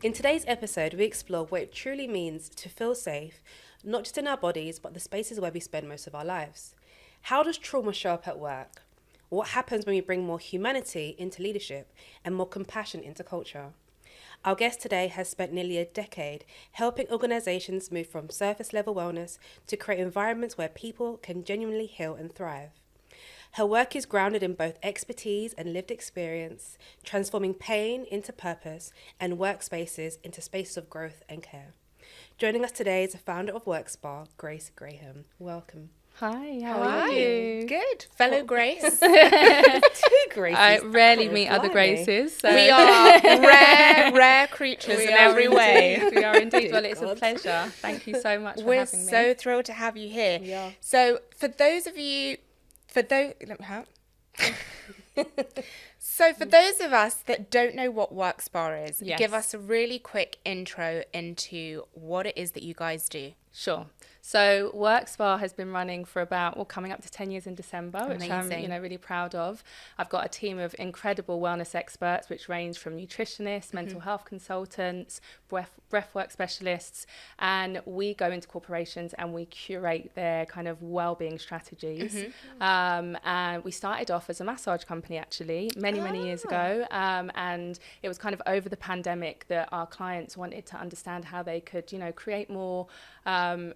In today's episode, we explore what it truly means to feel safe, not just in our bodies, but the spaces where we spend most of our lives. How does trauma show up at work? What happens when we bring more humanity into leadership and more compassion into culture? Our guest today has spent nearly a decade helping organisations move from surface level wellness to create environments where people can genuinely heal and thrive. Her work is grounded in both expertise and lived experience, transforming pain into purpose and workspaces into spaces of growth and care. Joining us today is the founder of WorkSpa, Grace Graham. Welcome. Hi, how are you? Good. Fellow Grace. Two Graces. I rarely meet other Graces. So. We are rare creatures in every way. We are indeed. Well, it's God. a pleasure. Thank you so much for We're having me. so thrilled to have you here. Yeah. So for those of us that don't know what WorkSpa is, Yes. give us a really quick intro into what it is that you guys do. Sure. So WorkSpa has been running for coming up to 10 years in December, which I'm, Amazing. really proud of. I've got a team of incredible wellness experts, which range from nutritionists, mental health consultants, breathwork specialists, and we go into corporations and we curate their kind of wellbeing strategies. And we started off as a massage company, actually, many years ago. And it was kind of over the pandemic that our clients wanted to understand how they could, create more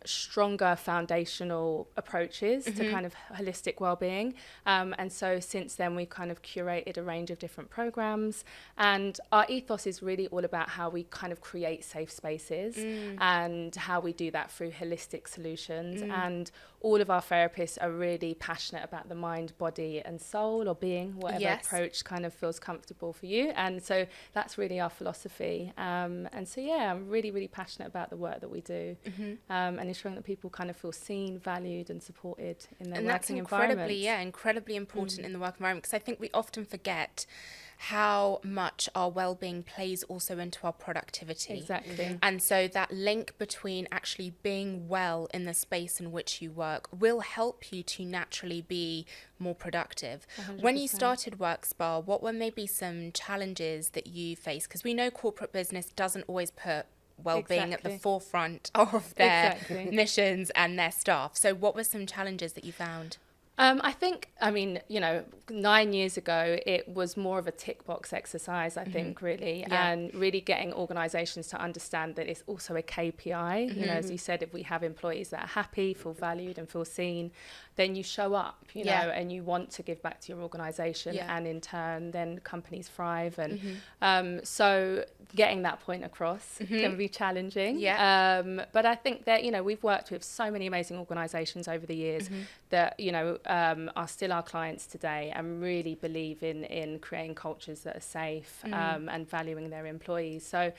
stronger foundational approaches to kind of holistic well-being. And so since then, we've kind of curated a range of different programs. And our ethos is really all about how we kind of create safe spaces and how we do that through holistic solutions. And all of our therapists are really passionate about the mind, body and soul, or being, whatever Yes. approach kind of feels comfortable for you. And so that's really our philosophy. And so, yeah, I'm really passionate about the work that we do and ensuring that people kind of feel seen, valued and supported in their And that's working environment. incredibly important in the work environment, because I think we often forget how much our well-being plays also into our productivity. Exactly. And so that link between actually being well in the space in which you work will help you to naturally be more productive. 100%. When you started WorkSpa, what were maybe some challenges that you faced? Because we know corporate business doesn't always put well-being at the Exactly. forefront of their Exactly. missions and their staff. So what were some challenges that you found? I think, 9 years ago, it was more of a tick box exercise, I think, really, and really getting organisations to understand that it's also a KPI. You know, as you said, if we have employees that are happy, feel valued and feel seen, then you show up, you know, and you want to give back to your organisation and in turn, then companies thrive. And so getting that point across can be challenging. But I think that, we've worked with so many amazing organisations over the years that, are still our clients today and really believe in creating cultures that are safe and valuing their employees. So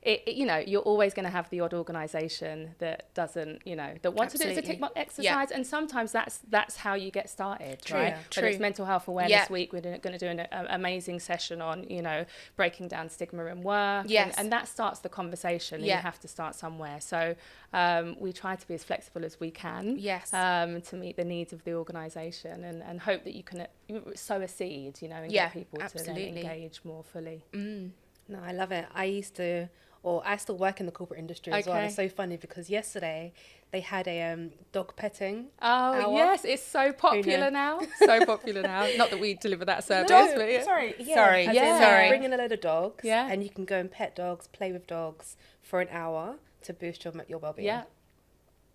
you're always going to have the odd organisation that doesn't, that wants to do it as a tick box exercise, and sometimes that's how you get started, right? Whether it's Mental Health Awareness Week, we're going to do an amazing session on, breaking down stigma in work, and that starts the conversation, and you have to start somewhere. So we try to be as flexible as we can, to meet the needs of the organisation, and hope that you can sow a seed, and get people to then engage more fully. No, I love it. I still work in the corporate industry as well. It's so funny because yesterday they had a dog petting hour. Yes, it's so popular now. So popular now. Not that we deliver that service, but yeah. Sorry. Bring in a load of dogs, and you can go and pet dogs, play with dogs for an hour to boost your well-being. Yeah.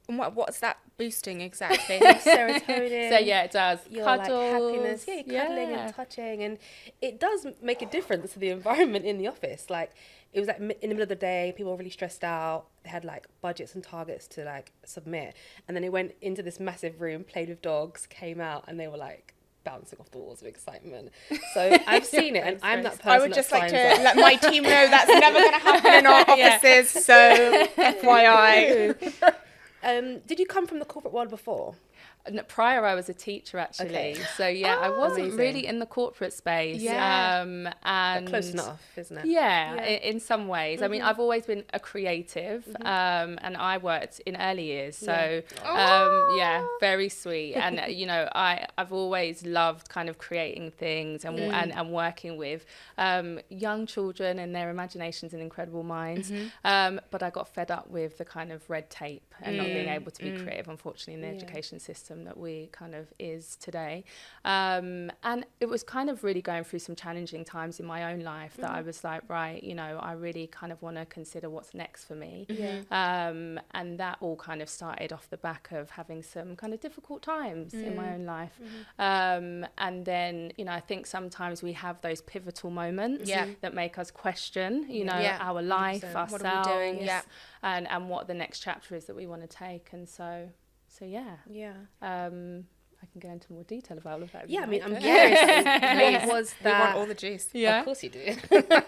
And what's that boosting exactly? Serotonin. So yeah, it does. Your Cuddles, happiness. Yeah, you're cuddling and touching, and it does make a difference to the environment in the office. Like, it was like in the middle of the day, people were really stressed out. They had like budgets and targets to like submit, and then they went into this massive room, played with dogs, came out, and they were like bouncing off the walls of excitement. So I've seen it, and I'm that person. I would just like to up. let my team know that's never going to happen in our offices. So FYI. Did you come from the corporate world before? Prior, I was a teacher, actually. Okay. So, yeah, I wasn't Amazing. really in the corporate space. Yeah. But close enough, isn't it? Yeah, Yeah. in some ways. I mean, I've always been a creative, and I worked in early years. So, yeah, very sweet. And, you know, I've always loved kind of creating things and working with young children and their imaginations and incredible minds. But I got fed up with the kind of red tape and not being able to be creative, unfortunately, in the education system that we kind of is today. And it was kind of really going through some challenging times in my own life that I was like, right, you know, I really kind of want to consider what's next for me. And that all kind of started off the back of having some kind of difficult times in my own life. And then, you know, I think sometimes we have those pivotal moments that make us question, you know, our life, 100%. ourselves, What are we doing? and what the next chapter is that we want to take. And so yeah. I can go into more detail about all of that. Yeah, I mean, I'm Yeah. curious. What was We that? want all the juice. Yeah. Of course you do.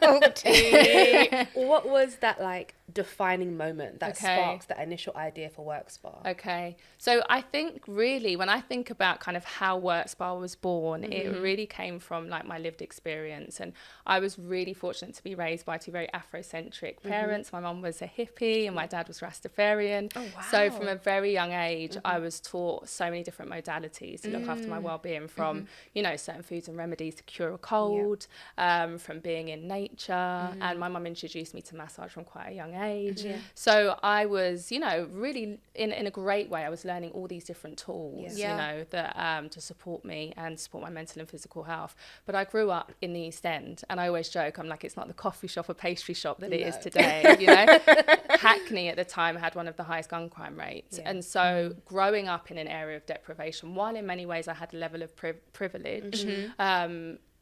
All the tea. What was that like defining moment that Okay. sparked that initial idea for WorkSpa? Okay. So I think really when I think about kind of how WorkSpa was born, it really came from like my lived experience. And I was really fortunate to be raised by two very Afrocentric parents. My mum was a hippie and my dad was Rastafarian. Oh, wow. So from a very young age, I was taught so many different modalities to look after my well-being, from, you know, certain foods and remedies to cure a cold, from being in nature. And my mum introduced me to massage from quite a young age. So I was, you know, really in a great way, I was learning all these different tools, you know, that to support me and support my mental and physical health. But I grew up in the East End, and I always joke, I'm like, it's not the coffee shop or pastry shop that it is today, you know. Hackney at the time had one of the highest gun crime rates. And so growing up in an area of deprivation, while in many ways I had a level of privilege,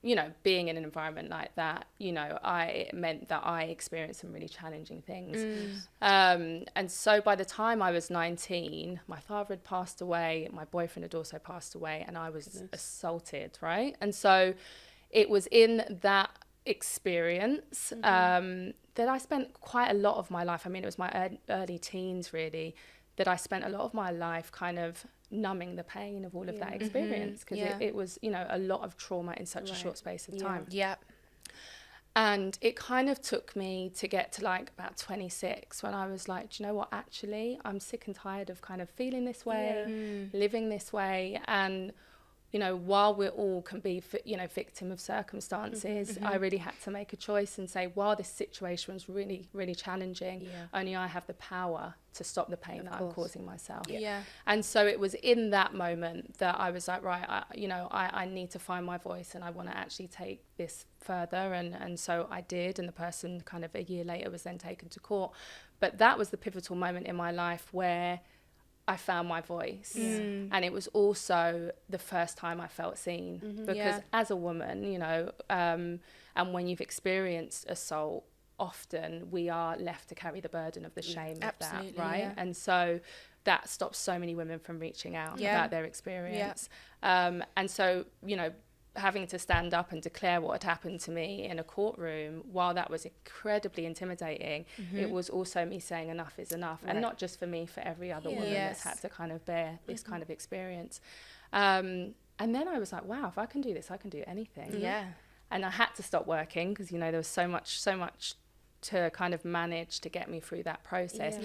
you know, being in an environment like that, you know, it meant that I experienced some really challenging things. And so by the time I was 19, my father had passed away, my boyfriend had also passed away, and I was assaulted, right? And so it was in that experience that I spent quite a lot of my life, I mean, it was my early teens really, that I spent a lot of my life kind of numbing the pain of all of that experience, because it was, you know, a lot of trauma in such a short space of time. And it kind of took me to get to like about 26 when I was like, do you know what, actually I'm sick and tired of kind of feeling this way, living this way. And you know, while we all can be, you know, victim of circumstances, I really had to make a choice and say, while this situation was really, really challenging, only I have the power to stop the pain that I'm causing myself. And so it was in that moment that I was like, right, I need to find my voice and I want to actually take this further. And so I did. And the person kind of a year later was then taken to court. But that was the pivotal moment in my life where I found my voice. And it was also the first time I felt seen, because as a woman, you know, and when you've experienced assault, often we are left to carry the burden of the shame of that, right? And so that stops so many women from reaching out about their experience. And so, you know, having to stand up and declare what had happened to me in a courtroom, while that was incredibly intimidating, it was also me saying enough is enough. And not just for me, for every other woman that's had to kind of bear this kind of experience. And then I was like, wow, if I can do this, I can do anything. And I had to stop working because, you know, there was so much to kind of manage to get me through that process.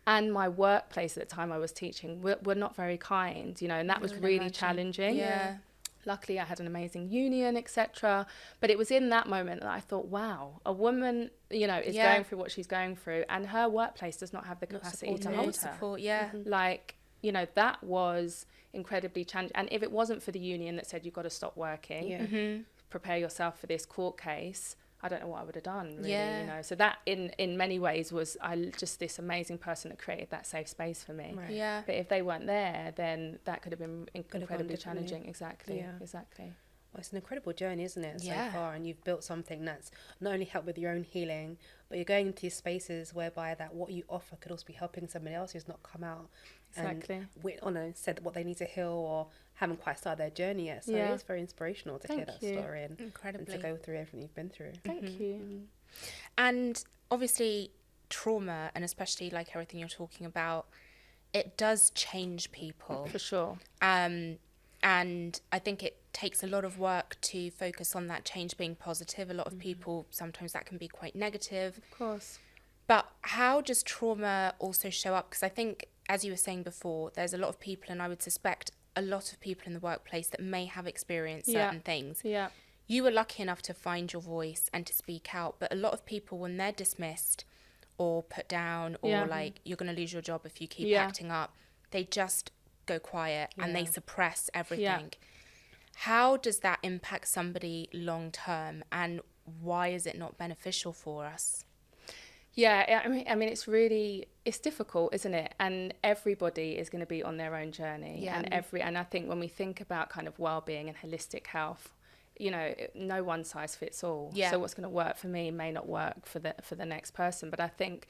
And my workplace at the time I was teaching were not very kind, you know, and that was really challenging. Luckily, I had an amazing union, etc. But it was in that moment that I thought, wow, a woman, you know, is going through what she's going through, and her workplace does not have the capacity to hold her. Like, you know, that was incredibly challenging. And if it wasn't for the union that said you've got to stop working, prepare yourself for this court case, I don't know what I would have done, really, you know. So that, in many ways, was just this amazing person that created that safe space for me. But if they weren't there, then that could have been incredibly challenging. Exactly. Well, it's an incredible journey, isn't it, so far? And you've built something that's not only helped with your own healing, but you're going into these spaces whereby that what you offer could also be helping somebody else who's not come out and said what they need to heal or haven't quite started their journey yet. So it is very inspirational to hear that story and to go through everything you've been through. Thank you. And obviously trauma, and especially like everything you're talking about, it does change people. For sure. And I think it takes a lot of work to focus on that change being positive. A lot of people, sometimes that can be quite negative. Of course. But how does trauma also show up? Because I think, as you were saying before, there's a lot of people, and I would suspect a lot of people in the workplace that may have experienced certain things. Yeah. You were lucky enough to find your voice and to speak out. But a lot of people, when they're dismissed or put down, or like, you're going to lose your job if you keep acting up, they just go quiet and they suppress everything. Yeah. How does that impact somebody long term, and why is it not beneficial for us? Yeah, I mean, it's difficult, isn't it? And everybody is going to be on their own journey. Yeah. And I think when we think about kind of well-being and holistic health, you know, no one size fits all. Yeah. So what's going to work for me may not work for the next person. But I think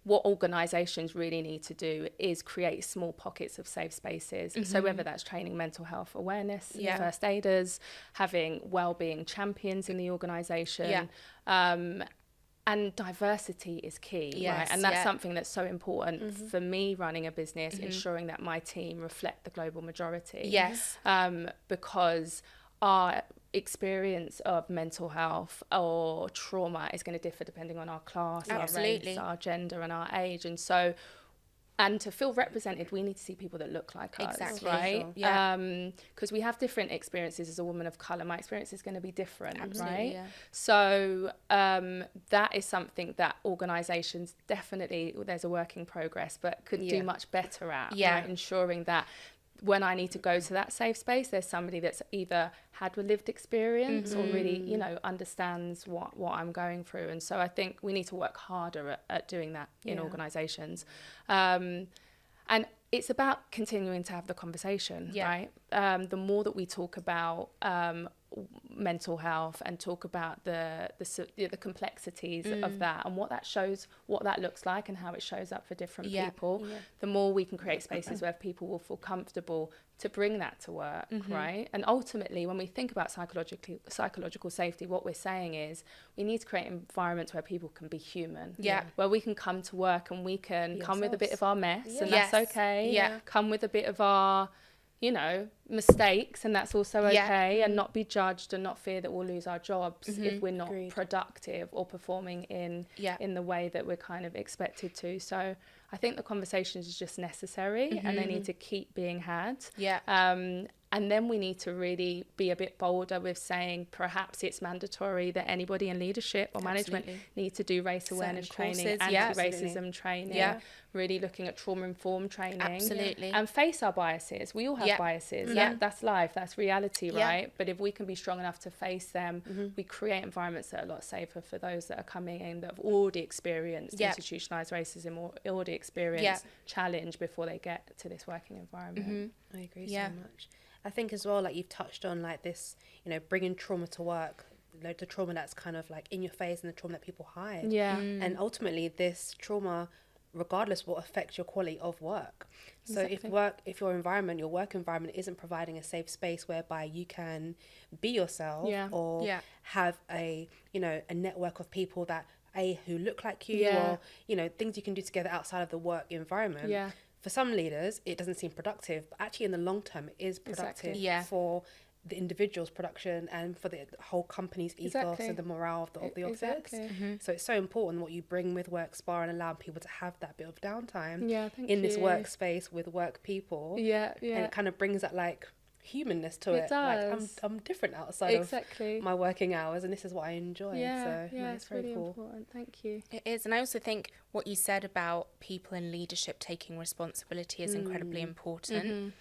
what organisations really need to do is create small pockets of safe spaces. So whether that's training mental health awareness, first aiders, having well-being champions in the organisation, and diversity is key, right? And that's something that's so important for me running a business, ensuring that my team reflect the global majority. Yes. Because our experience of mental health or trauma is going to differ depending on our class, our race, our gender and our age. And so, and to feel represented, we need to see people that look like us, right? Sure. Yeah. Because we have different experiences as a woman of colour. My experience is going to be different, right? Yeah. So that is something that organisations definitely, there's a work in progress, but could do much better at, right? Ensuring that when I need to go to that safe space, there's somebody that's either had a lived experience or really, you know, understands what I'm going through. And so I think we need to work harder at doing that in organisations. And it's about continuing to have the conversation, right? The more that we talk about mental health and talk about the complexities of that and what that looks like and how it shows up for different people, the more we can create spaces where people will feel comfortable to bring that to work, right? And ultimately, when we think about psychological safety, what we're saying is we need to create environments where people can be human, where we can come to work and we can come with a bit of our mess, and that's okay. Come with a bit of our, you know, mistakes, and that's also okay, and not be judged and not fear that we'll lose our jobs if we're not productive or performing in the way that we're kind of expected to. So I think the conversations is just necessary and they need to keep being had. And then we need to really be a bit bolder with saying perhaps it's mandatory that anybody in leadership or management need to do race awareness training, anti-racism training, really looking at trauma-informed training. And face our biases. We all have biases. That's life, that's reality, right? But if we can be strong enough to face them, we create environments that are a lot safer for those that are coming in that have already experienced institutionalised racism or already experienced challenge before they get to this working environment. I agree so much. I think as well, like you've touched on, like this, you know, bringing trauma to work, like the trauma that's kind of like in your face and the trauma that people hide. And ultimately this trauma, regardless, will affect your quality of work. So if your work environment isn't providing a safe space whereby you can be yourself or have a, you know, a network of people that who look like you or, you know, things you can do together outside of the work environment. For some leaders, it doesn't seem productive, but actually in the long term, it is productive for the individual's production and for the whole company's ethos and the morale of the office. So it's so important what you bring with WorkSpa and allowing people to have that bit of downtime in this workspace with work people. And it kind of brings that like humanness to it. Like I'm different outside of my working hours, and this is what I enjoy. It's very really cool. Important. Thank you. It is. And I also think what you said about people in leadership taking responsibility is incredibly important.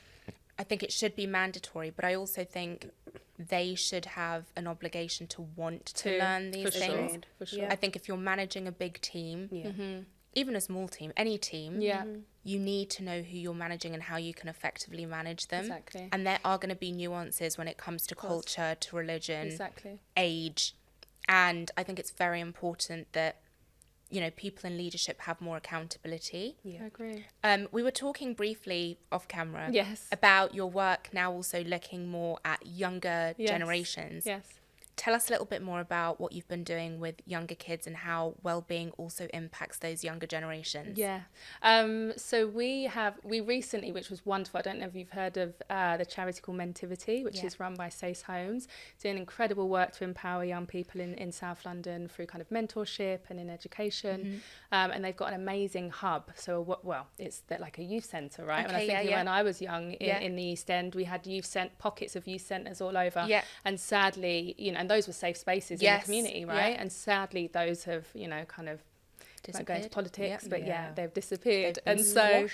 I think it should be mandatory, but I also think they should have an obligation to want to learn these things. For sure. I think if you're managing a big team, even a small team, any team, you need to know who you're managing and how you can effectively manage them. And there are going to be nuances when it comes to culture, to religion, age. And I think it's very important that, you know, people in leadership have more accountability. I agree. We were talking briefly off camera about your work now also looking more at younger generations. Tell us a little bit more about what you've been doing with younger kids and how wellbeing also impacts those younger generations. Yeah. So we recently, which was wonderful, I don't know if you've heard of the charity called Mentivity, which is run by Sace Homes, doing incredible work to empower young people in South London through kind of mentorship and in education. And they've got an amazing hub. So, it's like a youth centre, right? Okay, and I think when I was young in the East End, we had pockets of youth centres all over. Yeah. And sadly, and those were safe spaces in the community, right? And sadly, those have, kind of like going to politics, but they've disappeared. And so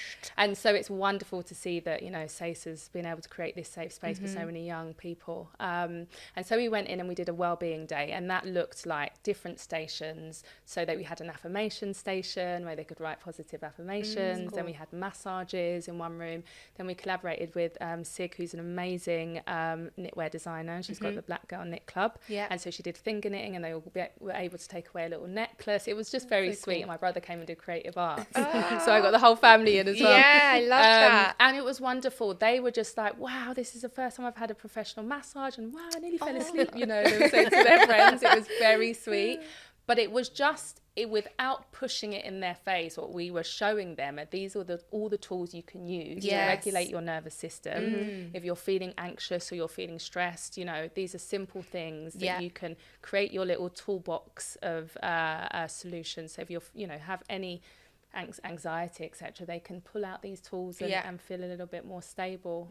it's wonderful to see that, SACE has been able to create this safe space for so many young people. And so we went in and we did a wellbeing day, and that looked like different stations, so that we had an affirmation station where they could write positive affirmations. Then we had massages in one room. Then we collaborated with Sig, who's an amazing knitwear designer. She's got the Black Girl Knit Club. And so she did finger knitting, and they all were able to take away a little necklace. It was just very sweet. And my brother came and did creative arts. So I got the whole family in as well. Yeah, I love that. And it was wonderful. They were just like, wow, this is the first time I've had a professional massage, and wow, I nearly fell asleep. They were saying to their friends. It was very sweet. But it was just, without pushing it in their face, what we were showing them are these are all the tools you can use to regulate your nervous system. If you're feeling anxious or you're feeling stressed, these are simple things that you can create your little toolbox of solutions. So if you're, have any anxiety, etc., they can pull out these tools and feel a little bit more stable.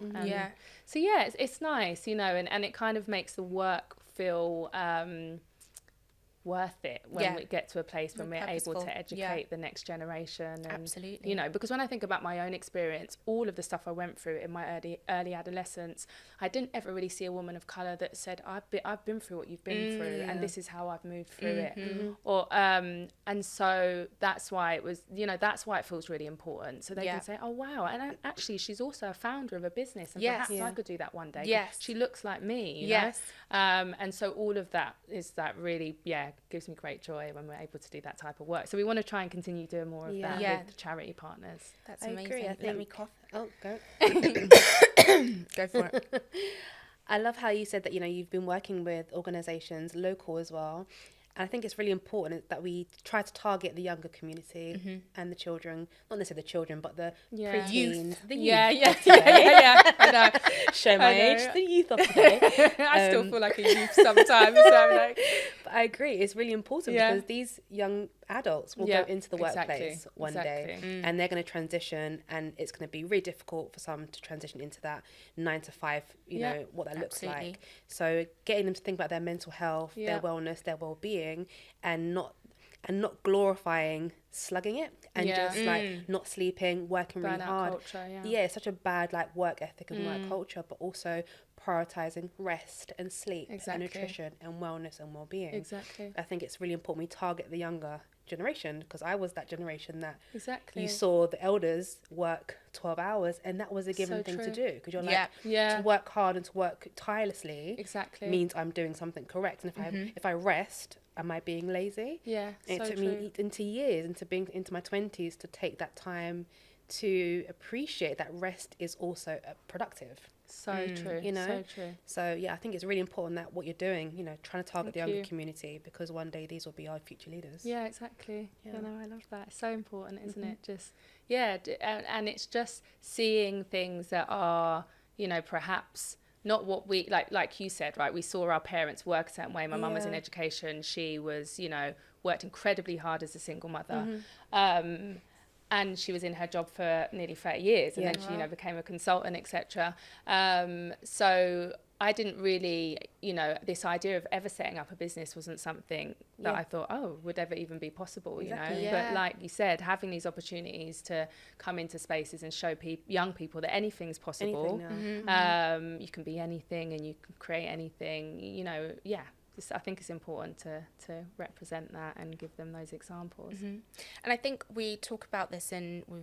So it's nice, and it kind of makes the work feel worth it when we get to a place when we're able to educate the next generation. And, absolutely. Because when I think about my own experience, all of the stuff I went through in my early adolescence, I didn't ever really see a woman of colour that said, I've been through what you've been through, and this is how I've moved through it. Or and so that's why it was, that's why it feels really important. So they can say, oh wow, and actually she's also a founder of a business, and perhaps I could do that one day. She looks like me. You know? And so all of that is that really gives me great joy when we're able to do that type of work. So we want to try and continue doing more of that with the charity partners. That's amazing. Let me cough. Oh, go. Go for it. I love how you said that, you've been working with organisations, local as well. And I think it's really important that we try to target the younger community and the children, not necessarily the children, but the preteens, the youth. I know. Show my age, the youth of today. I still feel like a youth sometimes. So I'm like, but I agree, it's really important because these young adults will go into the workplace one day and they're going to transition, and it's going to be really difficult for some to transition into that 9 to 5, what that looks like. So getting them to think about their mental health, their wellness, their well-being, and not glorifying slugging it and just like not sleeping, working really hard. Culture, it's such a bad work ethic and work culture, but also prioritizing rest and sleep and nutrition and wellness and well-being. I think it's really important we target the younger generation, because I was that generation that you saw the elders work 12 hours and that was a given thing to do, because you're to work hard and to work tirelessly means I'm doing something correct, and if I rest, am I being lazy? It took me into years, into my 20s, to take that time to appreciate that rest is also productive. So true. So true. So I think it's really important that what you're doing, trying to target the younger community, because one day these will be our future leaders. Yeah, exactly. I love that. It's so important, isn't it? Just and it's just seeing things that are, perhaps not what we like you said, right? We saw our parents work a certain way. My mum was in education. She was, worked incredibly hard as a single mother. And she was in her job for nearly 30 years, and then she, became a consultant, etc. So I didn't really, this idea of ever setting up a business wasn't something that I thought, would ever even be possible, But like you said, having these opportunities to come into spaces and show young people that anything's possible. You can be anything and you can create anything, I think it's important to represent that and give them those examples. And I think we talk about this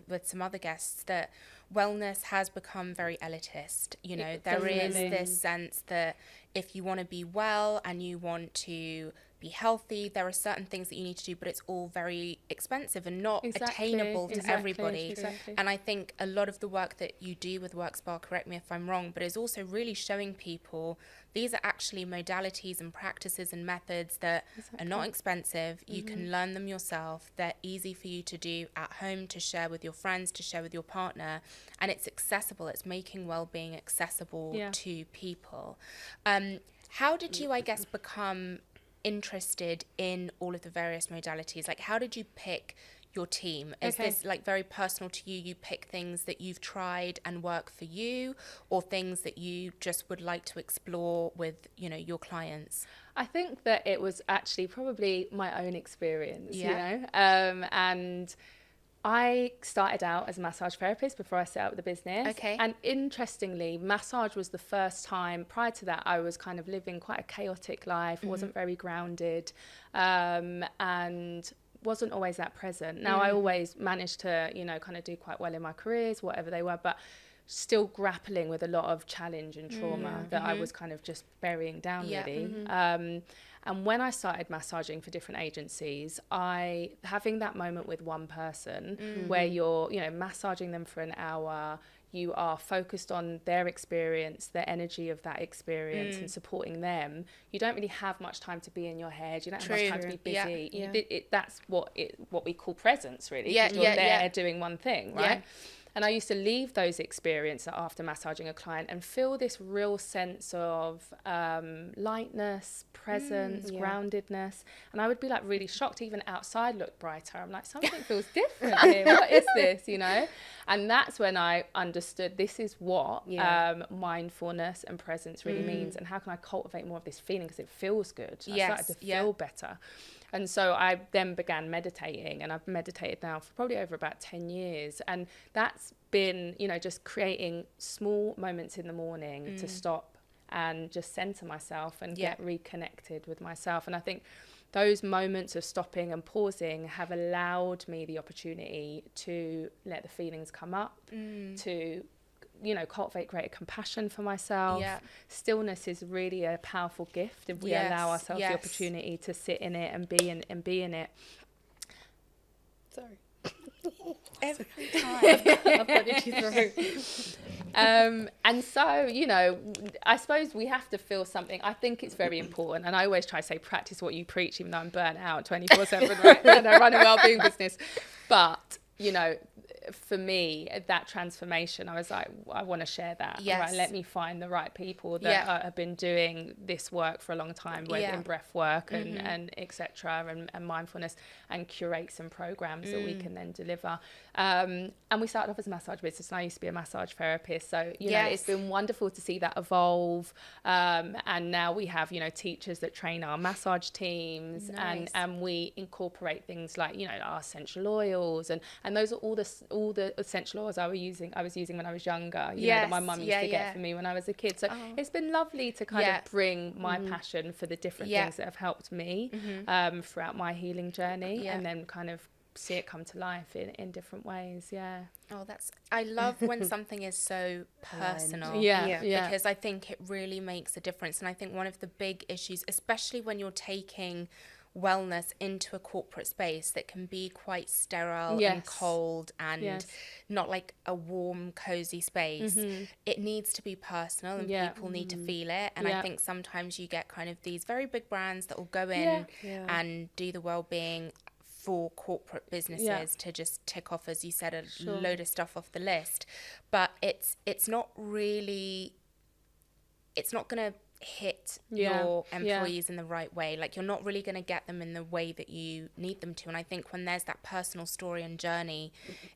with some other guests, that wellness has become very elitist. There is this sense that if you want to be well and you want to be healthy, there are certain things that you need to do, but it's all very expensive and not attainable to everybody. And I think a lot of the work that you do with WorkSpa, correct me if I'm wrong, but is also really showing people these are actually modalities and practices and methods that are not expensive. You can learn them yourself. They're easy for you to do at home, to share with your friends, to share with your partner, and it's accessible. It's making well-being accessible to people. How did you, I guess, become interested in all of the various modalities? Like, how did you pick your team? Is this like very personal to you? You pick things that you've tried and work for you, or things that you just would like to explore with, you know, your clients? I think that it was actually probably my own experience, you know, and I started out as a massage therapist before I set up the business. And interestingly, massage was the first time. Prior to that, I was kind of living quite a chaotic life, wasn't very grounded, and wasn't always that present. Now, I always managed to, you know, kind of do quite well in my careers, whatever they were, but still grappling with a lot of challenge and trauma that I was kind of just burying down, really. And when I started massaging for different agencies, having that moment with one person where you're, you know, massaging them for an hour, you are focused on their experience, the energy of that experience, and supporting them. You don't really have much time to be in your head. You don't have much time to be busy. That's what we call presence, really. You're there doing one thing, right? And I used to leave those experiences after massaging a client and feel this real sense of lightness, presence, groundedness. And I would be like really shocked, even outside looked brighter. I'm like, something feels different here. What is this, you know? And that's when I understood this is what mindfulness and presence really means. And how can I cultivate more of this feeling, because it feels good. I started to feel better. And so I then began meditating, and I've meditated now for probably over about 10 years. And that's been, you know, just creating small moments in the morning to stop and just center myself and get reconnected with myself. And I think those moments of stopping and pausing have allowed me the opportunity to let the feelings come up, to, you know, cultivate greater compassion for myself. Stillness is really a powerful gift if we allow ourselves the opportunity to sit in it and be in it. Sorry. Every time. I've got itchy throat. And so, you know, I suppose we have to feel something. I think it's very important, and I always try to say practice what you preach, even though I'm burnt out 24/7, right? And I run a wellbeing business. But, you know, for me, that transformation, I was like, I want to share that. Right? Let me find the right people that have been doing this work for a long time, whether in breath work and etc. and mindfulness, and curate some programs that we can then deliver. And we started off as a massage business, and I used to be a massage therapist. So, you know, it's been wonderful to see that evolve. And now we have, you know, teachers that train our massage teams, and we incorporate things like, you know, our essential oils, and those are all the essential oils I was using when I was younger, you know, that my mum used to get for me when I was a kid. So it's been lovely to kind of bring my passion for the different things that have helped me throughout my healing journey, and then kind of see it come to life in different ways. I love when something is so personal, because I think it really makes a difference. And I think one of the big issues, especially when you're taking wellness into a corporate space that can be quite sterile and cold and not like a warm, cozy space, it needs to be personal, and people need to feel it. And I think sometimes you get kind of these very big brands that will go in and do the well-being for corporate businesses to just tick off, as you said, a load of stuff off the list. But it's not going to hit your employees in the right way. Like, you're not really going to get them in the way that you need them to. And I think when there's that personal story and journey,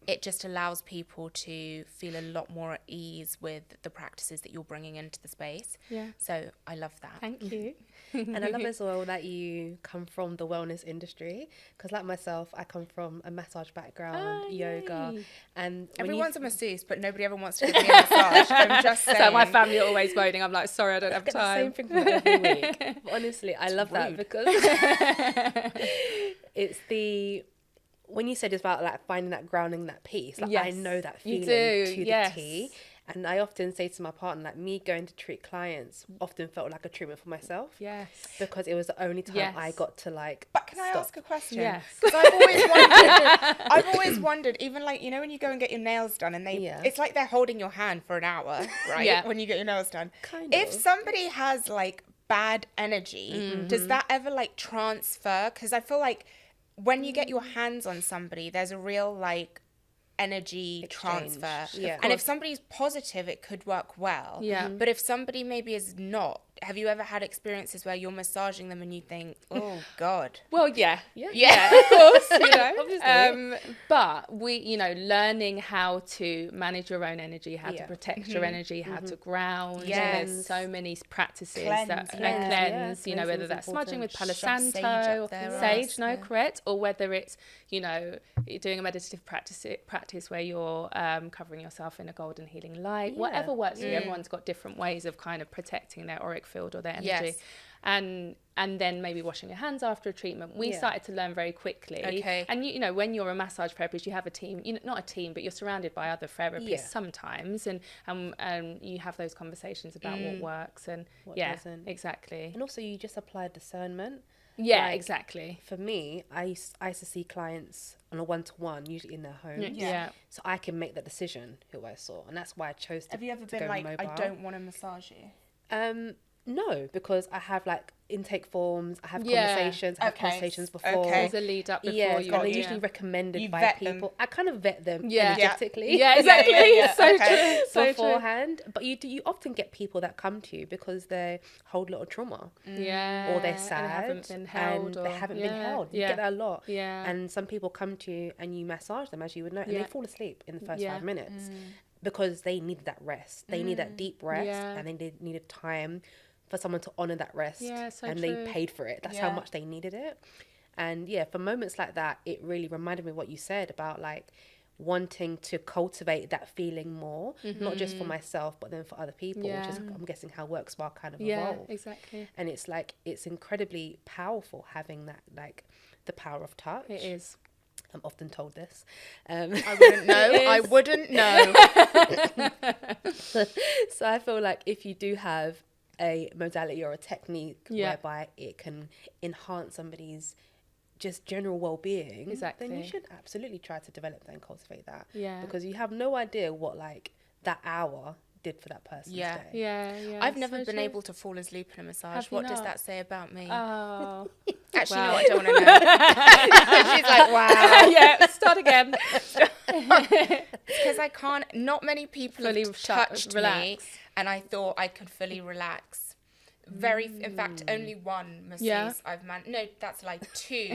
it just allows people to feel a lot more at ease with the practices that you're bringing into the space. So I love that. Thank you. And I love as well that you come from the wellness industry, because like myself, I come from a massage background, yoga, and everyone's a masseuse, but nobody ever wants to give me a massage. I'm just saying. So my family are always moaning. I'm like, sorry, I don't have time. Same thing for every week. But honestly, I love that, because it's when you said it's about like finding that grounding, that peace. Like, I know that feeling to the T. And I often say to my partner, like, me going to treat clients often felt like a treatment for myself. Yes. Because it was the only time I got to like. But can I stop. ask a question? Yes. Because I've always wondered, even like, you know, when you go and get your nails done and it's like they're holding your hand for an hour, right? Yeah. When you get your nails done. Kind of. If somebody has like bad energy, does that ever like transfer? Because I feel like when you get your hands on somebody, there's a real like energy transfer. And if somebody's positive, it could work well. But if somebody maybe is not, have you ever had experiences where you're massaging them and you think, oh God? Well, yeah, of course, you know. But we, you know, learning how to manage your own energy, how to protect your energy, how to ground. There's so many practices that cleanse. You know, whether that's smudging with Palo Santo, sage, correct, or whether it's, you know, doing a meditative practice where you're covering yourself in a golden healing light. Whatever works for you. Everyone's got different ways of kind of protecting their auric field or their energy. And then maybe washing your hands after a treatment. We started to learn very quickly. And you know, when you're a massage therapist, you have a team, you know, not a team, but you're surrounded by other therapists sometimes, and you have those conversations about what works and what doesn't. Exactly. And also you just apply discernment. Yeah, like, exactly. For me, I used to see clients on a one-to-one, usually in their homes. So I can make that decision who I saw, and that's why I chose to. Have you ever been like, mobile. I don't want to massage you? No, because I have like intake forms, I have conversations, I have conversations before. There's a lead up before you. And they're usually recommended by people. Them. I kind of vet them energetically. Yeah, exactly. So true. So beforehand. But you often get people that come to you because they hold a lot of trauma. Or they're sad and they haven't been held. You get that a lot. And some people come to you and you massage them, as you would know, and they fall asleep in the first 5 minutes. Because they needed that rest. They need that deep rest and they needed time for someone to honour that rest. They paid for it. That's how much they needed it. And for moments like that, it really reminded me of what you said about like wanting to cultivate that feeling more, not just for myself, but then for other people, which is, I'm guessing, how WorkSpa kind of evolved. Yeah, exactly. And it's like, it's incredibly powerful having that, like the power of touch. It is. I'm often told this. I wouldn't know. So I feel like if you do have a modality or a technique whereby it can enhance somebody's just general well-being, then you should absolutely try to develop that and cultivate that. Because you have no idea what like that hour did for that person's day. I've never been able to fall asleep in a massage. What does that say about me? Oh. Actually, no, I don't want to know. She's like, wow. Start again. Because I can't, not many people fully have touched me, and I thought I could fully relax. In fact, only one masseuse I've no, that's like two.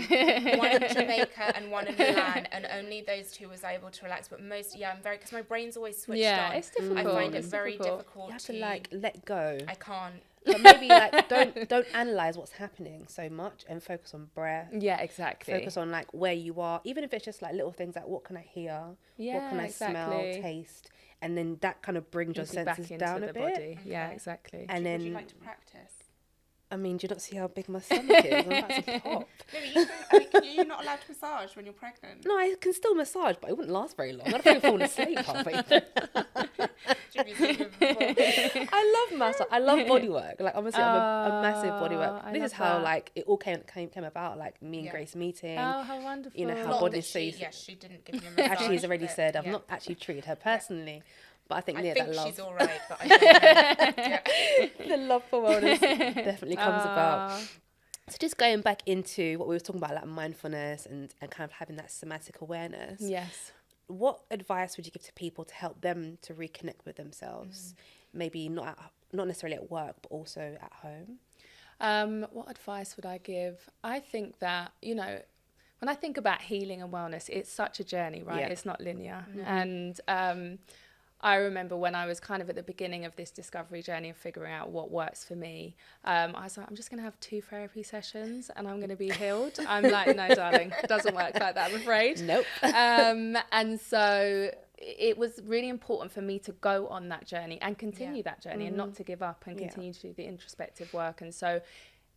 One in Jamaica and one in Milan, and only those two was able to relax. But most, I'm very, because my brain's always switched on. It's difficult. I find it very difficult. You have to like let go. I can't. But maybe like don't analyze what's happening so much and focus on breath. Yeah, exactly. Focus on like where you are, even if it's just like little things like what can I hear, what can I smell, taste, and then that kind of brings your senses down a bit. Body. Yeah, exactly. And then would you like to practice? I mean, do you not see how big my stomach is? I'm about to pop. You're not allowed to massage when you're pregnant. No, I can still massage, but it wouldn't last very long. I'd probably fall asleep halfway through. I love massage. I love bodywork. Like, honestly, I'm a massive bodywork. This is how like it all came about. Like me and Grace meeting. Oh, how wonderful! You know how bodies say. Yes, she didn't give me a massage. Actually, he's already said I've not actually treated her personally. But I think that love. She's all right, but I don't know. The love for wellness definitely comes about. So just going back into what we were talking about, like mindfulness and kind of having that somatic awareness. Yes. What advice would you give to people to help them to reconnect with themselves? Maybe not necessarily at work, but also at home. What advice would I give? I think that, you know, when I think about healing and wellness, it's such a journey, right? Yeah. It's not linear. And I remember when I was kind of at the beginning of this discovery journey of figuring out what works for me, I was like, I'm just going to have 2 therapy sessions and I'm going to be healed. I'm like, no, darling, it doesn't work like that, I'm afraid. Nope. And so it was really important for me to go on that journey and continue that journey and not to give up and continue to do the introspective work. And so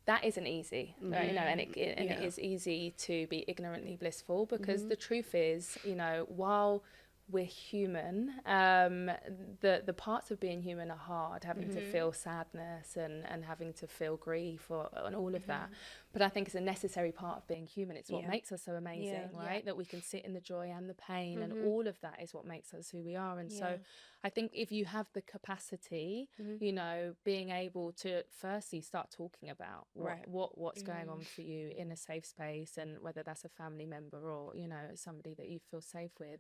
that isn't easy, right? You know, and it is easy to be ignorantly blissful because the truth is, you know, while we're human. The parts of being human are hard, having to feel sadness and having to feel grief and all of that. But I think it's a necessary part of being human. It's what makes us so amazing, right? That we can sit in the joy and the pain, and all of that is what makes us who we are. And so I think if you have the capacity, you know, being able to firstly start talking about what's going on for you in a safe space, and whether that's a family member or, you know, somebody that you feel safe with,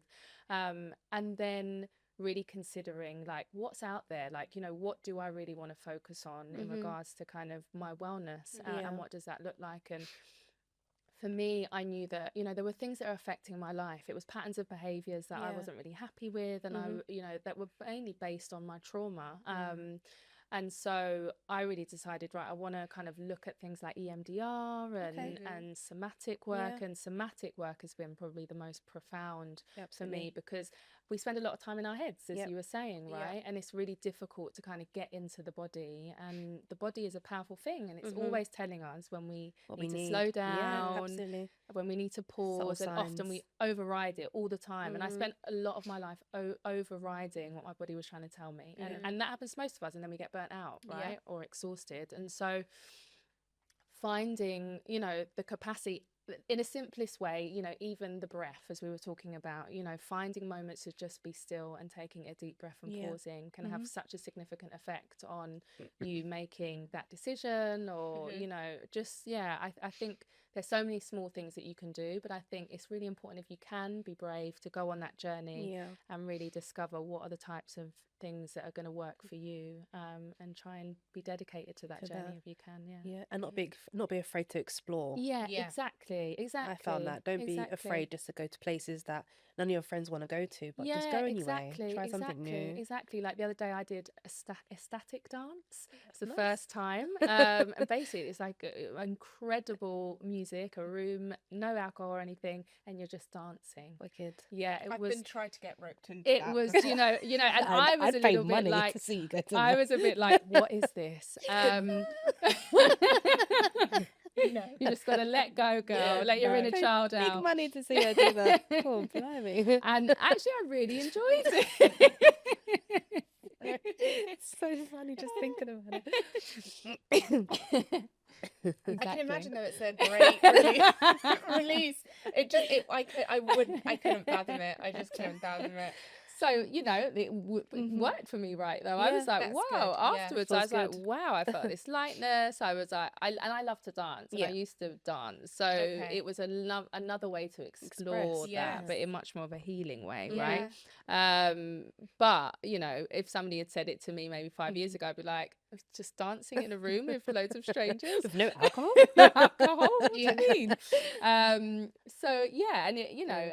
and then really considering like what's out there, like, you know, what do I really want to focus on in regards to kind of my wellness, and what does that look like. And for me, I knew that, you know, there were things that are affecting my life. It was patterns of behaviors that I wasn't really happy with, and I, you know, that were mainly based on my trauma. And so I really decided, right, I want to kind of look at things like EMDR and somatic work. And somatic work has been probably the most profound for me, because we spend a lot of time in our heads, as you were saying, right? And it's really difficult to kind of get into the body. And the body is a powerful thing, and it's always telling us when we need to slow down, when we need to pause, and often we override it all the time. And I spent a lot of my life overriding what my body was trying to tell me. And that happens to most of us, and then we get burnt out, right? Or exhausted. And so finding, you know, the capacity in a simplest way, you know, even the breath, as we were talking about, you know, finding moments to just be still and taking a deep breath and pausing can have such a significant effect on you making that decision, or, you know, just, I think there's so many small things that you can do, but I think it's really important, if you can, be brave to go on that journey and really discover what are the types of things that are going to work for you, and try and be dedicated to that journey if you can. And not be afraid to explore. Exactly. I found that. Don't be afraid just to go to places that none of your friends want to go to, but just go anyway. Try something new. Exactly. Like the other day I did a static dance. It's the first time. And basically it's like incredible music, a room, no alcohol or anything, and you're just dancing. Wicked. Yeah, I've been trying to get roped into it that. was, you know, and I was a little bit like, to see you go to I was a bit like, what is this? You just got to let go, girl. Let your inner child out. Big money to see her do that. Oh, blimey. And actually, I really enjoyed it. It's so funny just thinking about it. I can imagine though, it's a great release. I couldn't fathom it. I just couldn't fathom it. So, you know, it worked for me, right, though. I was like, wow. Afterwards, I was like, wow, I felt this lightness. I was like, I love to dance. And I used to dance. So it was another way to explore that, but in much more of a healing way, right? But, you know, if somebody had said it to me maybe 5 years ago, I'd be like, just dancing in a room with loads of strangers. With no alcohol? No alcohol? What do you mean? So, yeah, and, it, you know,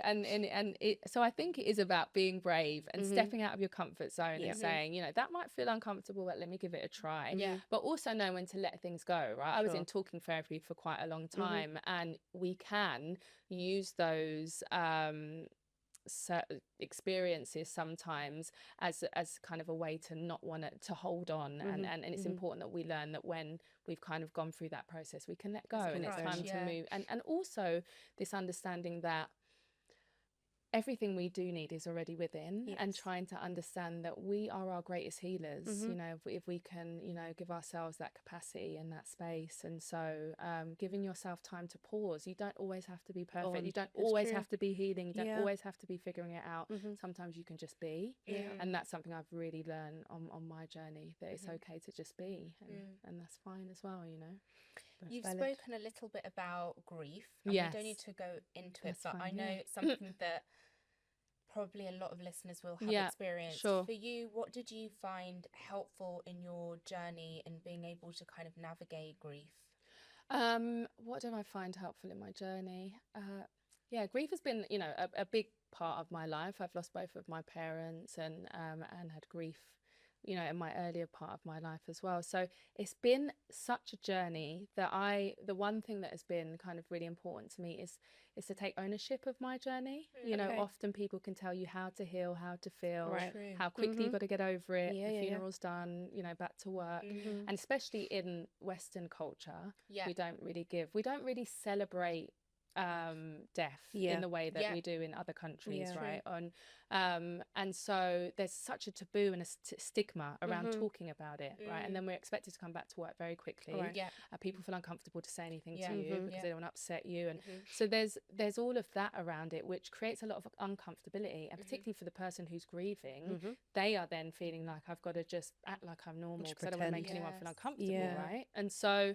so I think it is about being brave and stepping out of your comfort zone and saying, you know, that might feel uncomfortable, but let me give it a try. But also know when to let things go, right? I was in talking therapy for quite a long time, and we can use those experiences sometimes as kind of a way to not want to hold on, and it's important that we learn that when we've kind of gone through that process, we can let go, and it's time to move, and also this understanding that everything we do need is already within, and trying to understand that we are our greatest healers, you know, if we can, you know, give ourselves that capacity and that space. And so giving yourself time to pause. You don't always have to be perfect. You don't always have to be healing. You don't always have to be figuring it out. Sometimes you can just be. And that's something I've really learned on my journey, that it's okay to just be, and that's fine as well, you know. You've spoken a little bit about grief, and we don't need to go into it, but I know it's something that probably a lot of listeners will have experienced. For you, what did you find helpful in your journey in being able to kind of navigate grief? What did I find helpful in my journey? Grief has been, you know, a big part of my life. I've lost both of my parents, and had grief, you know, in my earlier part of my life as well. So it's been such a journey that the one thing that has been kind of really important to me is to take ownership of my journey. You know, often people can tell you how to heal, how to feel, how quickly you've got to get over it, the funeral's done, you know, back to work. And especially in Western culture, we don't really celebrate death in the way that we do in other countries, right? And so there's such a taboo and a stigma around talking about it, right? And then we're expected to come back to work very quickly. People feel uncomfortable to say anything to you because they don't want to upset you, and so there's all of that around it, which creates a lot of uncomfortability, and particularly for the person who's grieving, they are then feeling like I've got to just act like I'm normal because I don't want to make anyone feel uncomfortable, right? And so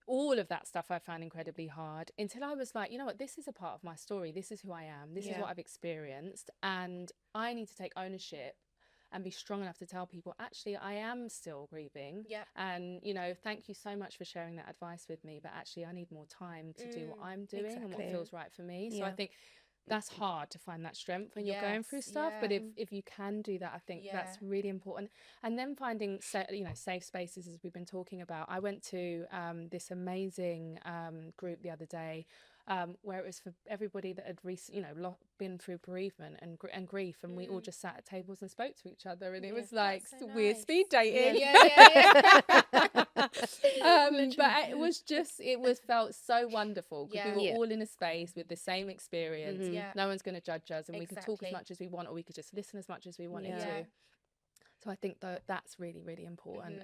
all of that stuff I found incredibly hard until I was like, you know what, this is a part of my story, this is who I am, this is what I've experienced, and I need to take ownership and be strong enough to tell people, actually, I am still grieving. And, you know, thank you so much for sharing that advice with me, but actually I need more time to do what I'm doing and what feels right for me. So I think that's hard to find that strength when you're going through stuff, but if you can do that, I think that's really important. And then finding safe spaces, as we've been talking about. I went to this amazing group the other day, where it was for everybody that had been through bereavement and grief, and we all just sat at tables and spoke to each other, and it was like weird speed dating. But it was felt so wonderful because we were all in a space with the same experience. No one's going to judge us, and we could talk as much as we want, or we could just listen as much as we wanted to. So I think that's really, really important.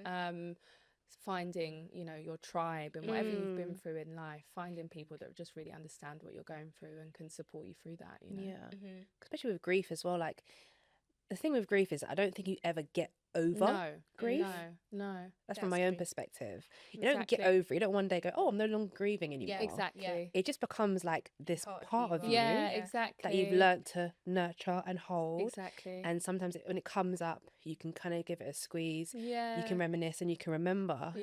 Finding, your tribe and whatever you've been through in life, finding people that just really understand what you're going through and can support you through that, Especially with grief as well. Like, the thing with grief is I don't think you ever get over grief. No. That's from my own perspective. You don't get over it. You don't one day go, oh, I'm no longer grieving anymore. Exactly. It just becomes like this part of you. Exactly. That you've learnt to nurture and hold. Exactly. And sometimes when it comes up, you can kind of give it a squeeze. You can reminisce and you can remember.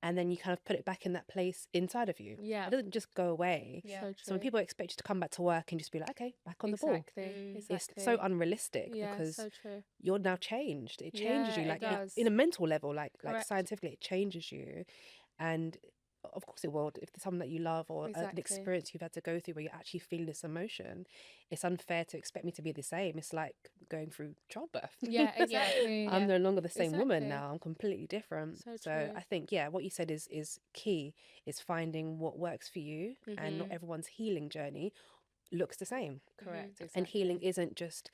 And then you kind of put it back in that place inside of you. It doesn't just go away. So when people expect you to come back to work and just be like, okay, back on the ball. It's so unrealistic because you're now changed. It changes you, like in a mental level, like scientifically, it changes you. And of course it will, if there's something that you love or an experience you've had to go through where you're actually feeling this emotion, it's unfair to expect me to be the same. It's like going through childbirth. I'm no longer the same woman now. I'm completely different. So I think what you said is key, is finding what works for you. And not everyone's healing journey looks the same. Correct. And healing isn't just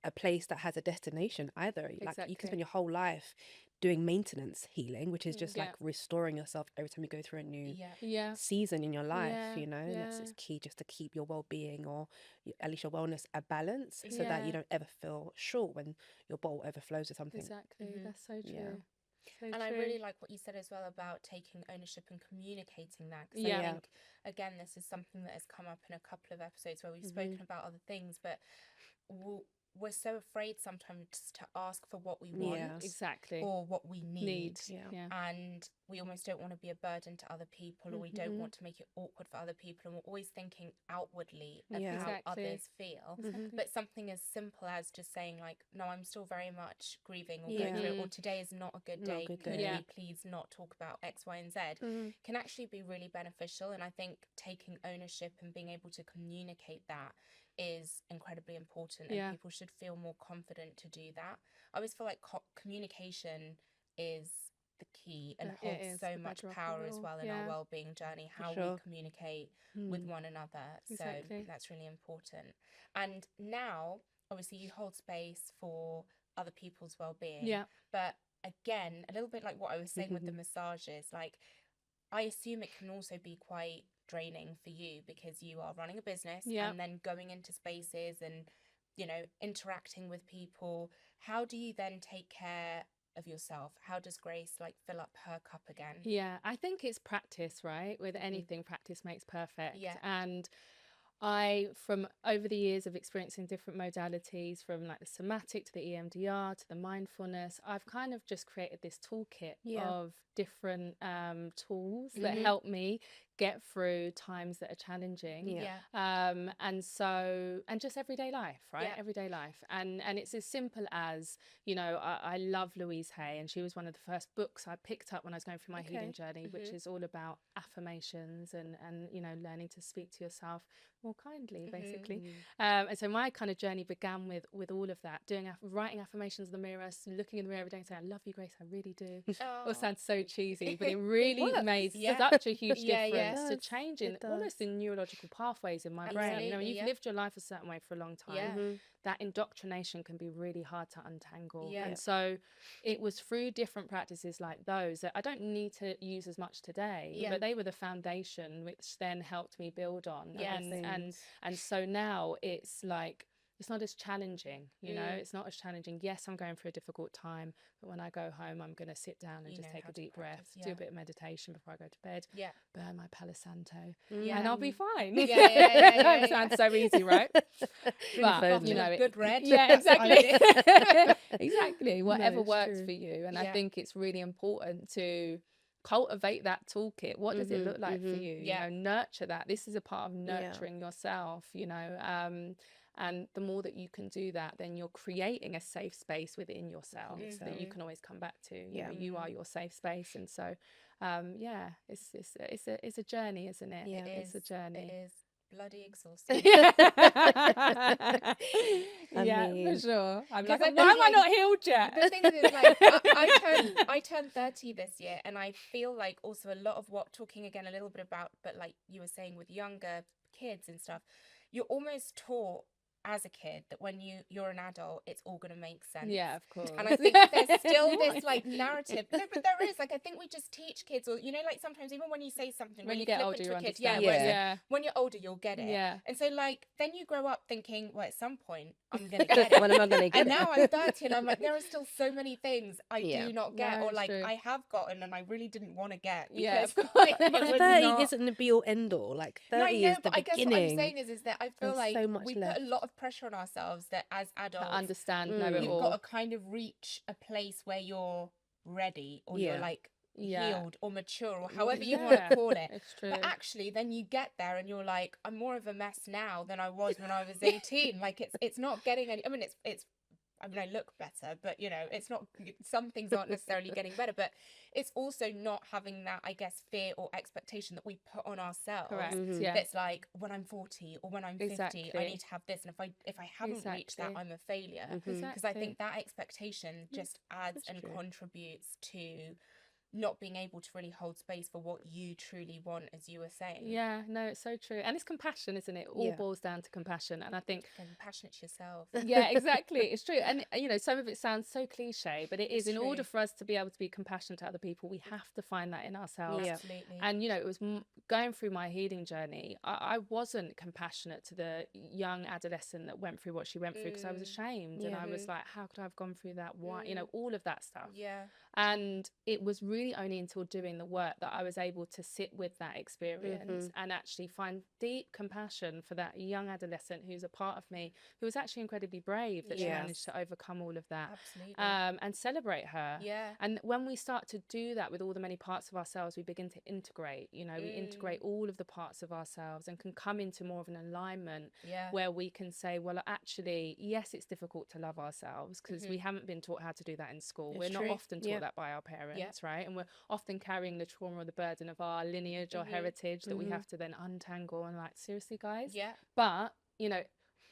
a place that has a destination either. Like, you can spend your whole life doing maintenance healing, which is just like restoring yourself every time you go through a new season in your life, and it's key just to keep your well-being, or at least your wellness, a balance, so that you don't ever feel short when your bowl overflows with something. That's so true. I really like what you said as well about taking ownership and communicating that, because I think, again, this is something that has come up in a couple of episodes where we've spoken about other things, but we're so afraid sometimes to ask for what we want, or what we need. And we almost don't want to be a burden to other people, or we don't want to make it awkward for other people, and we're always thinking outwardly of how others feel. But something as simple as just saying, like, no, I'm still very much grieving, or going through it, or today is not a good day, could we please not talk about X, Y, and Z, can actually be really beneficial. And I think taking ownership and being able to communicate that is incredibly important, and people should feel more confident to do that. I always feel like communication is the key and holds so much power as well in our well-being journey, how we communicate with one another. So that's really important. And now, obviously, you hold space for other people's well-being. But again, a little bit like what I was saying with the massages, like, I assume it can also be quite draining for you, because you are running a business and then going into spaces and interacting with people. How do you then take care of yourself? How does Grace fill up her cup again? I think it's practice, right? With anything, practice makes perfect. And I, from over the years of experiencing different modalities, from like the somatic to the EMDR to the mindfulness, I've kind of just created this toolkit of different tools that help me get through times that are challenging. And just everyday life, right? Everyday life. And it's as simple as, I love Louise Hay, and she was one of the first books I picked up when I was going through my healing journey, which is all about affirmations and learning to speak to yourself more kindly, basically. And so my kind of journey began with all of that, writing affirmations in the mirror, looking in the mirror every day and saying, I love you, Grace, I really do. It sounds so cheesy, but it really made such a huge difference it's a change in almost in neurological pathways in my brain. You know, when you've lived your life a certain way for a long time, that indoctrination can be really hard to untangle. And so it was through different practices like those that I don't need to use as much today, but they were the foundation which then helped me build on. And so now it's like, it's not as challenging, you know, it's not as challenging. Yes, I'm going through a difficult time, but when I go home, I'm going to sit down and just take a deep breath, do a bit of meditation before I go to bed, burn my Palo Santo, and I'll be fine. It sounds so easy, right? But, you know, good red. Yeah, exactly. Exactly. Whatever works for you. And I think it's really important to cultivate that toolkit. What does it look like for you? You know, nurture that. This is a part of nurturing yourself, you know, and the more that you can do that, then you're creating a safe space within yourself that you can always come back to. You know, you are your safe space. And so, it's a journey, isn't it? Yeah, it's a journey. It is bloody exhausting. For sure. I'm like, why am I not healed yet? The thing is, like, I turned 30 this year, and I feel like also a lot of what, talking again a little bit about, but like you were saying with younger kids and stuff, you're almost taught as a kid that when you're an adult, it's all going to make sense. Yeah, of course. And I think there's still this like narrative. No, but there is, like, I think we just teach kids, or, you know, like sometimes even when you say something, when you get older, you understand. When you're older, you'll get it. Yeah. And so, like, then you grow up thinking, well, at some point I'm going to get it. When am I going to get it? And now I'm 30 and I'm like, there are still so many things I do not get, no, or like true. I have gotten and I really didn't want to get. Yeah, because like, 30 isn't the be all end all. Like 30 is the beginning. I guess what I'm saying is that I feel like so much we left. put a lot of pressure on ourselves that as adults, to understand, know it you've all. got to kind of reach a place where you're ready, or you're like healed or mature, or however you want to call it. It's true. But actually then you get there and you're like, I'm more of a mess now than I was when I was 18. Like it's not getting any, I mean I look better, but you know, it's not, some things aren't necessarily getting better, but it's also not having that, I guess, fear or expectation that we put on ourselves. Correct. That's like, when I'm 40 or when I'm 50, I need to have this, and if I haven't reached that, I'm a failure. Because I think that expectation just adds and contributes to not being able to really hold space for what you truly want, as you were saying. Yeah, no, it's so true. And it's compassion, isn't it? It all boils down to compassion. And I think compassionate to yourself. Yeah, exactly. It's true. And you know, some of it sounds so cliche, but it is. In order for us to be able to be compassionate to other people, we have to find that in ourselves. Yeah, absolutely. And you know, it was going through my healing journey, I wasn't compassionate to the young adolescent that went through what she went through, because I was ashamed. And I was like, how could I have gone through that? Why? You know, all of that stuff. Yeah. And it was really only until doing the work that I was able to sit with that experience and actually find deep compassion for that young adolescent who's a part of me, who was actually incredibly brave that she managed to overcome all of that. Absolutely. And celebrate her. Yeah. And when we start to do that with all the many parts of ourselves, we begin to integrate, you know, we integrate all of the parts of ourselves and can come into more of an alignment where we can say, well, actually, yes, it's difficult to love ourselves because we haven't been taught how to do that in school. We're not often taught that by our parents, right? And we're often carrying the trauma or the burden of our lineage or heritage that we have to then untangle, and like, seriously, guys? Yeah. But, you know,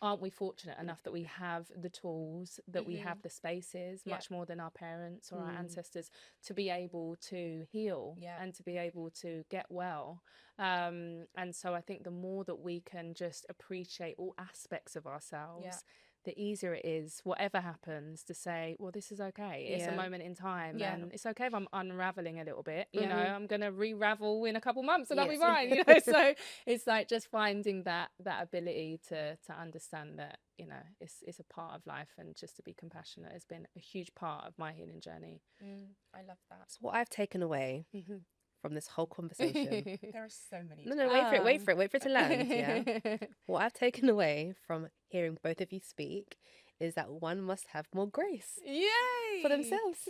aren't we fortunate enough that we have the tools, that we have the spaces, much more than our parents or our ancestors, to be able to heal and to be able to get well. And so I think the more that we can just appreciate all aspects of ourselves, the easier it is, whatever happens, to say, well, this is okay. It's a moment in time. And it's okay if I'm unraveling a little bit. You know, I'm going to re-ravel in a couple months and I'll be fine. You know, so it's like just finding that ability to understand that, you know, it's a part of life, and just to be compassionate has been a huge part of my healing journey. I love that. So what I've taken away from this whole conversation. There are so many. No, wait for it to land. Yeah. What I've taken away from hearing both of you speak is that one must have more grace. Yay! For themselves.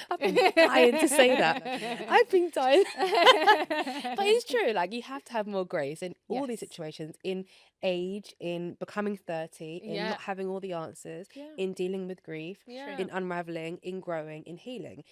I've been dying to say that. I've been dying. But it's true. Like, you have to have more grace in all these situations, in age, in becoming 30, in not having all the answers, in dealing with grief, in unraveling, in growing, in healing.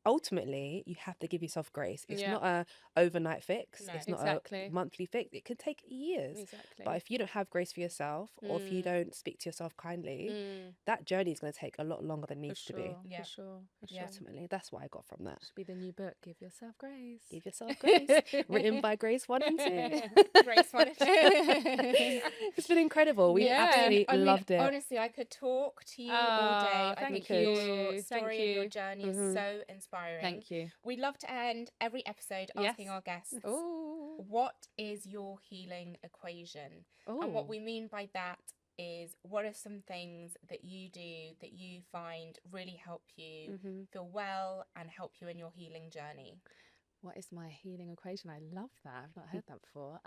ultimately you have to give yourself grace. It's Yeah. not a overnight fix. No. It's not Exactly. a monthly fix. It can take years. Exactly. But if you don't have grace for yourself, or if you don't speak to yourself kindly, that journey is going to take a lot longer than it needs to be. Yeah. For sure. Ultimately, that's what I got from that. Should be the new book. Give yourself grace. Give yourself grace. Written by Grace 1 and 2. Grace 1 and 2. It's been incredible. We absolutely loved it. Honestly, I could talk to you all day. I think your story and your journey is so inspiring. Thank you. We love to end every episode asking our guests, what is your healing equation? And what we mean by that is, what are some things that you do that you find really help you feel well and help you in your healing journey? What is my healing equation? I love that. I've not heard that before.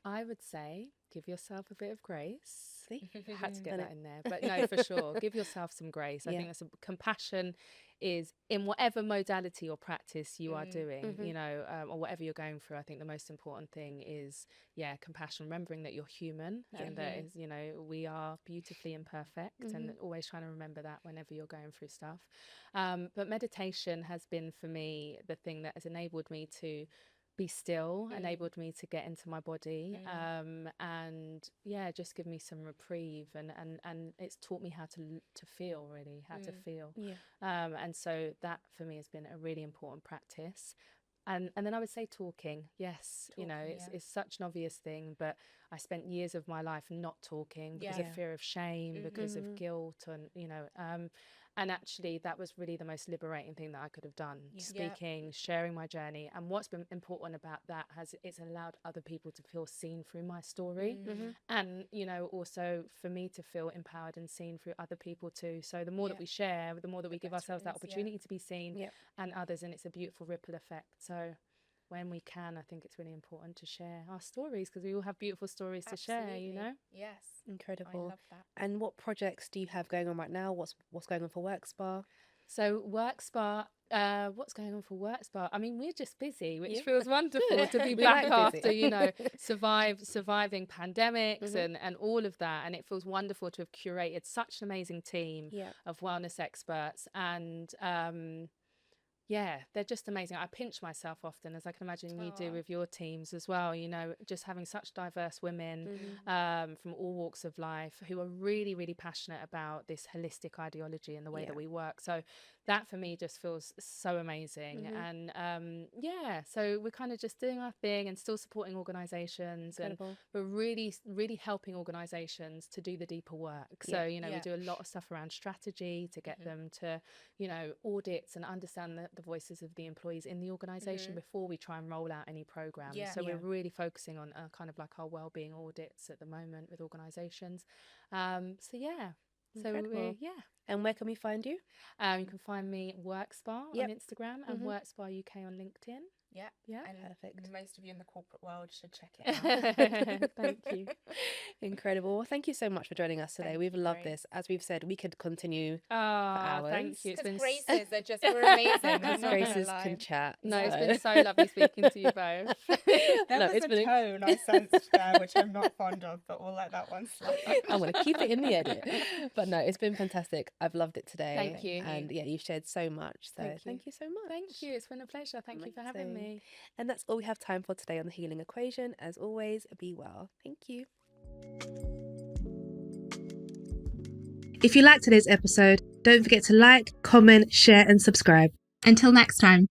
I would say give yourself a bit of grace. See? I had to get that in there. But no, for sure. Give yourself some grace. I think that's compassion is in whatever modality or practice you are doing, you know, or whatever you're going through. I think the most important thing is, compassion, remembering that you're human and that is, you know, we are beautifully imperfect and always trying to remember that whenever you're going through stuff. But meditation has been for me the thing that has enabled me to be still, enabled me to get into my body, and just give me some reprieve, and it's taught me how to feel, really, how to feel. And so that for me has been a really important practice. And then I would say talking. Yes, you know, it's such an obvious thing, but I spent years of my life not talking because of fear of shame, because of guilt, and, you know, and actually that was really the most liberating thing that I could have done. Speaking, sharing my journey. And what's been important about that it's allowed other people to feel seen through my story. And, you know, also for me to feel empowered and seen through other people too. So the more that we share, the more that we give ourselves that opportunity to be seen and others, and it's a beautiful ripple effect. So when we can, I think it's really important to share our stories, because we all have beautiful stories to share, you know? Yes. Incredible. I love that. And what projects do you have going on right now? What's going on for WorkSpa? So WorkSpa, what's going on for WorkSpa? I mean, we're just busy, which feels wonderful to be back after, you know, surviving pandemics and all of that. And it feels wonderful to have curated such an amazing team of wellness experts. And they're just amazing. I pinch myself often, as I can imagine you do with your teams as well, you know, just having such diverse women from all walks of life who are really, really passionate about this holistic ideology and the way that we work. So that for me just feels so amazing. And so we're kind of just doing our thing and still supporting organisations, and we're really, really helping organisations to do the deeper work. So, you know, we do a lot of stuff around strategy to get them to, you know, audits and understand the voices of the employees in the organisation before we try and roll out any programme. So we're really focusing on kind of like our wellbeing audits at the moment with organisations. Incredible. And where can we find you? You can find me at WorkSpa on Instagram and WorkSpa UK on LinkedIn. And perfect. Most of you in the corporate world should check it out. Thank you. Incredible. Well, thank you so much for joining us today. We've loved this. As we've said, we could continue for hours. Thank you. It's been Graces are just amazing. Graces can chat. No, it's been so lovely speaking to you both. It's been a tone I sensed there, which I'm not fond of, but we'll let that one slide. I'm going to keep it in the edit. But no, it's been fantastic. I've loved it today. Thank you. And you've shared so much. So thank you so much. Thank you. It's been a pleasure. Thank you for having me. And that's all we have time for today on The Healing Equation. As always, be well. Thank you. If you liked today's episode, don't forget to like, comment, share, and subscribe. Until next time.